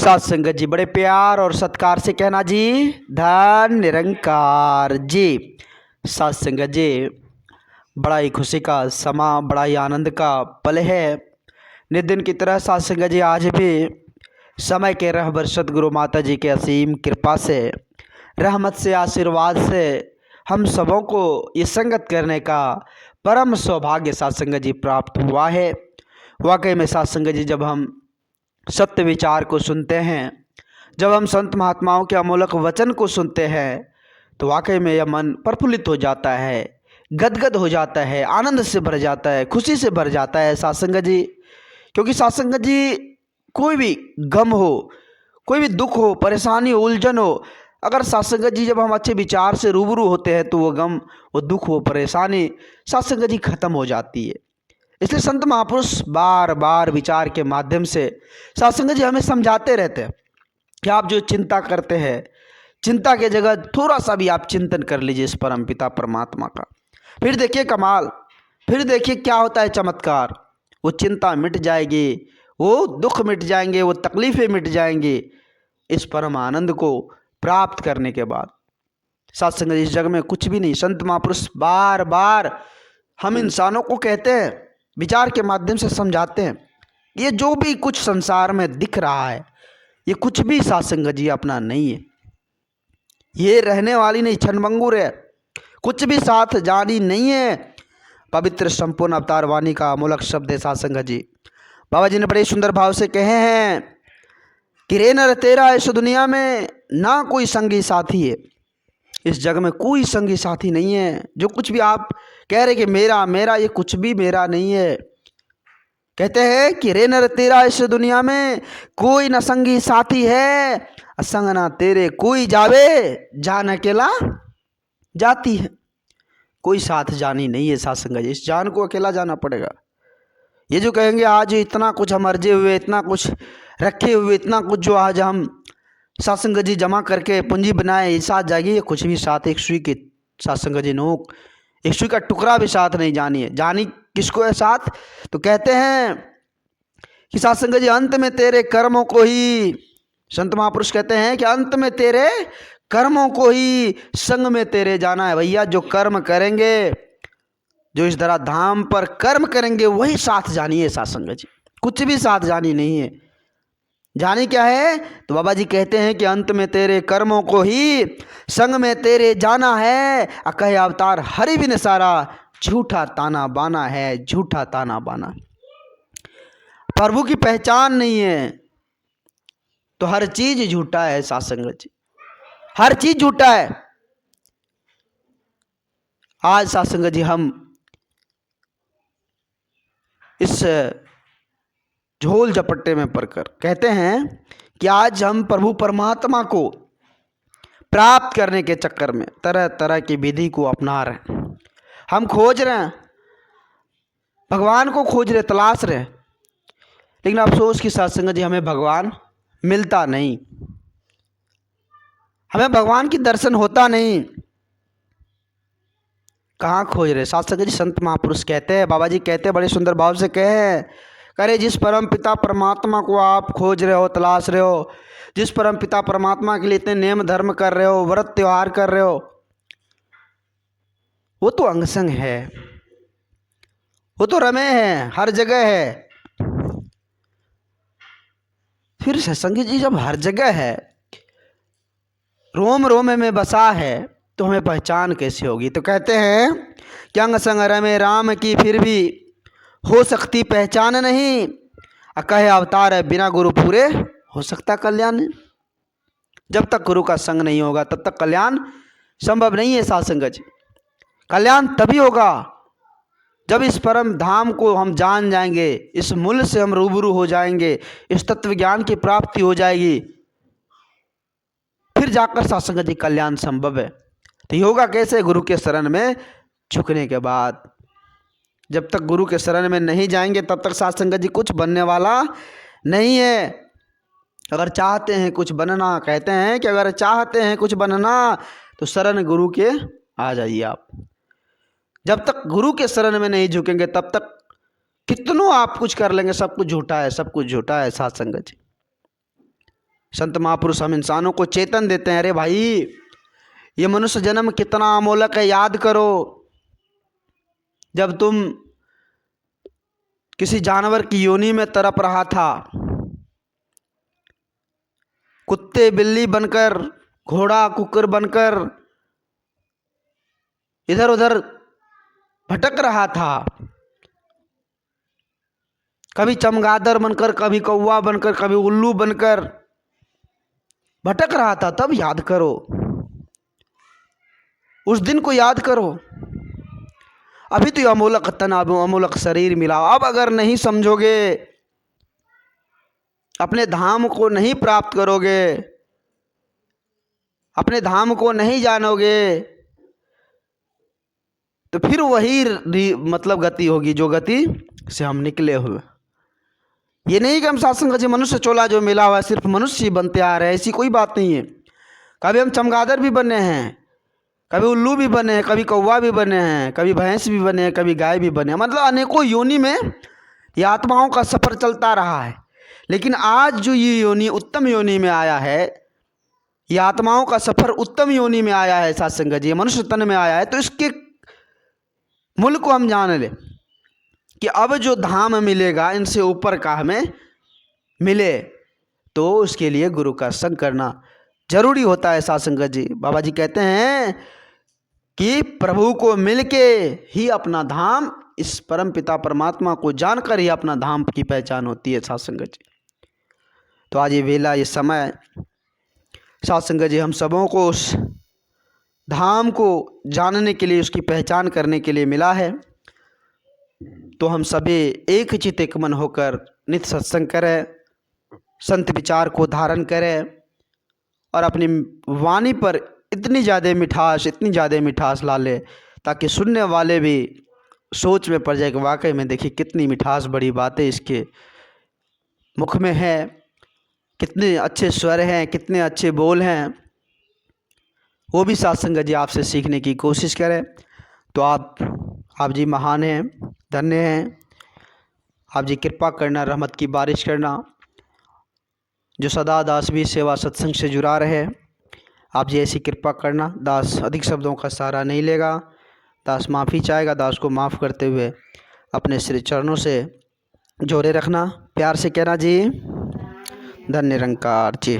साथ संगत जी, बड़े प्यार और सत्कार से कहना जी, धन निरंकार जी। साथ संगत जी, बड़ा ही खुशी का समा, बड़ा ही आनंद का पल है। नित दिन की तरह साथ संगत जी, आज भी समय के रहबर सतगुरु माता जी के असीम कृपा से, रहमत से, आशीर्वाद से हम सबों को ये संगत करने का परम सौभाग्य साथ संगत जी प्राप्त हुआ है। वाकई में साथ संगत जी, जब हम सत्य विचार को सुनते हैं, जब हम संत महात्माओं के अमूलक वचन को सुनते हैं, तो वाकई में यह मन प्रफुल्लित हो जाता है, गदगद हो जाता है, आनंद से भर जाता है, खुशी से भर जाता है साथ संगत जी। क्योंकि साथ संगत जी, कोई भी गम हो, कोई भी दुख हो, परेशानी हो, उलझन हो, अगर साथ संगत जी जब हम अच्छे विचार से रूबरू होते हैं तो वो गम, वो दुख, वो परेशानी साथ संगत जी खत्म हो जाती है। इसलिए संत महापुरुष बार बार विचार के माध्यम से साथ संगत जी हमें समझाते रहते हैं कि आप जो चिंता करते हैं, चिंता के जगह थोड़ा सा भी आप चिंतन कर लीजिए इस परम पिता परमात्मा का। फिर देखिए कमाल, फिर देखिए क्या होता है चमत्कार। वो चिंता मिट जाएगी, वो दुख मिट जाएंगे, वो तकलीफ़ें मिट जाएंगी इस परम आनंद को प्राप्त करने के बाद। साथ संगत इस जग में कुछ भी नहीं। संत महापुरुष बार बार हम इंसानों को कहते हैं, विचार के माध्यम से समझाते हैं, ये जो भी कुछ संसार में दिख रहा है, ये कुछ भी साथ संगत जी अपना नहीं है। ये रहने वाली नहीं, क्षणभंगुर है, कुछ भी साथ जानी नहीं है। पवित्र संपूर्ण अवतार वाणी का अमूलक शब्द है साथ संगत जी। बाबा जी ने बड़े सुंदर भाव से कहे हैं कि रे नर तेरा इस दुनिया में ना कोई संगी साथी है। इस जग में कोई संगी साथी नहीं है। जो कुछ भी आप कह रहे कि मेरा मेरा, ये कुछ भी मेरा नहीं है। कहते हैं कि रे नर तेरा इस दुनिया में कोई न संगी साथी है, असंग ना तेरे कोई जावे, जान अकेला जाती है। कोई साथ जानी नहीं है साथ संगत जी, इस जान को अकेला जाना पड़ेगा। ये जो कहेंगे आज इतना कुछ हम अर्जे हुए, इतना कुछ रखे हुए, इतना कुछ जो आज हम साथ संगत जी जमा करके पूंजी बनाए, साथ जाएगी, ये कुछ भी साथ एक सुई के साथ संगत जी नोक, एक सुई का टुकड़ा भी साथ नहीं जानी है। जानी किसको है साथ? तो कहते हैं कि साथ संगत जी अंत में तेरे कर्मों को ही, संत महापुरुष कहते हैं कि अंत में तेरे कर्मों को ही संग में तेरे जाना है। भैया जो कर्म करेंगे, जो इस धरा धाम पर कर्म करेंगे, वही साथ जानी है साथ संगत जी, कुछ भी साथ जानी नहीं है। जानी क्या है? तो बाबा जी कहते हैं कि अंत में तेरे कर्मों को ही संग में तेरे जाना है। कहे अवतार हरि बिन सारा, झूठा ताना बाना है, झूठा ताना बाना। प्रभु की पहचान नहीं है तो हर चीज झूठा है साथ संगत जी, हर चीज झूठा है। आज साथ संगत जी हम इस झोल झपट्टे में पड़कर कहते हैं कि आज हम प्रभु परमात्मा को प्राप्त करने के चक्कर में तरह तरह की विधि को अपना रहे हैं। हम खोज रहे हैं, भगवान को खोज रहे, तलाश रहे, लेकिन अफसोस की साथ संगत जी हमें भगवान मिलता नहीं, हमें भगवान की दर्शन होता नहीं। कहाँ खोज रहे साथ संगत जी? संत महापुरुष कहते हैं, बाबा जी कहते हैं, बड़े सुंदर भाव से कहे हैं, करे जिस परम पिता परमात्मा को आप खोज रहे हो, तलाश रहे हो, जिस परम पिता परमात्मा के लिए इतने नियम धर्म कर रहे हो, व्रत त्योहार कर रहे हो, वो तो अंगसंग है, वो तो रमे है, हर जगह है। फिर सत्संगी जी जब हर जगह है, रोम रोम में बसा है, तो हमें पहचान कैसे होगी? तो कहते हैं कि अंग संग रमे राम की फिर भी हो सकती पहचान नहीं। कहे अवतार है बिना गुरु पूरे हो सकता कल्याण। जब तक गुरु का संग नहीं होगा तब तक कल्याण संभव नहीं है साथ संगत जी। कल्याण तभी होगा जब इस परम धाम को हम जान जाएंगे, इस मूल्य से हम रूबरू हो जाएंगे, इस तत्व ज्ञान की प्राप्ति हो जाएगी, फिर जाकर साथ संगत जी कल्याण संभव है। तो होगा कैसे? गुरु के शरण में झुकने के बाद। जब तक गुरु के शरण में नहीं जाएंगे तब तक साथ संगत जी कुछ बनने वाला नहीं है। अगर चाहते हैं कुछ बनना, कहते हैं कि अगर चाहते हैं कुछ बनना तो शरण गुरु के आ जाइए आप। जब तक गुरु के शरण में नहीं झुकेंगे तब तक कितनों आप कुछ कर लेंगे, सब कुछ झूठा है, सब कुछ झूठा है साथ संगत जी। संत महापुरुष हम इंसानों को चेतन देते हैं, अरे भाई ये मनुष्य जन्म कितना अमोलक है, याद करो जब तुम किसी जानवर की योनि में तड़प रहा था, कुत्ते बिल्ली बनकर, घोड़ा कुकुर बनकर इधर उधर भटक रहा था, कभी चमगादड़ बनकर, कभी कौवा बनकर, कभी उल्लू बनकर भटक रहा था, तब याद करो, उस दिन को याद करो। अभी तो अमोलक तन, अमोलक शरीर मिला, अब अगर नहीं समझोगे, अपने धाम को नहीं प्राप्त करोगे, अपने धाम को नहीं जानोगे, तो फिर वही मतलब गति होगी जो गति से हम निकले हुए। ये नहीं कि हम सात्संग जी मनुष्य चोला जो मिला हुआ है सिर्फ मनुष्य ही बनते आ रहे हैं, ऐसी कोई बात नहीं है। कभी हम चमगादड़ भी बने हैं, कभी उल्लू भी बने हैं, कभी कौवा भी बने हैं, कभी भैंस भी बने हैं, कभी गाय भी बने हैं, मतलब अनेकों योनि में ये आत्माओं का सफ़र चलता रहा है। लेकिन आज जो ये योनि उत्तम योनि में आया है, ये आत्माओं का सफ़र उत्तम योनि में आया है, सत्संग जी मनुष्य तन में आया है, तो इसके मूल को हम जान ले कि अब जो धाम मिलेगा इनसे ऊपर का हमें मिले, तो उसके लिए गुरु का संग करना जरूरी होता है। सत्संग जी बाबा जी कहते हैं कि प्रभु को मिलके ही अपना धाम, इस परम पिता परमात्मा को जानकर ही अपना धाम की पहचान होती है। सत्संग जी तो आज ये वेला, ये समय सत्संग जी हम सबों को उस धाम को जानने के लिए, उसकी पहचान करने के लिए मिला है। तो हम सभी एक चित एक मन होकर नित्य सत्संग करें, संत विचार को धारण करें और अपनी वाणी पर इतनी ज़्यादा मिठास ला ले ताकि सुनने वाले भी सोच में पड़ जाए कि वाकई में देखिए कितनी मिठास बड़ी बातें इसके मुख में है, कितने अच्छे स्वर हैं, कितने अच्छे बोल हैं। वो भी सत्संग जी आपसे सीखने की कोशिश करें। तो आप जी महान हैं, धन्य हैं। आप जी कृपा करना, रहमत की बारिश करना, जो सदा दास भी सेवा सत्संग से जुड़ा रहे, आप जी ऐसी कृपा करना। दास अधिक शब्दों का सहारा नहीं लेगा, दास माफ़ी चाहेगा, दास को माफ़ करते हुए अपने श्री चरणों से जोड़े रखना। प्यार से कहना जी, धन्य निरंकार जी।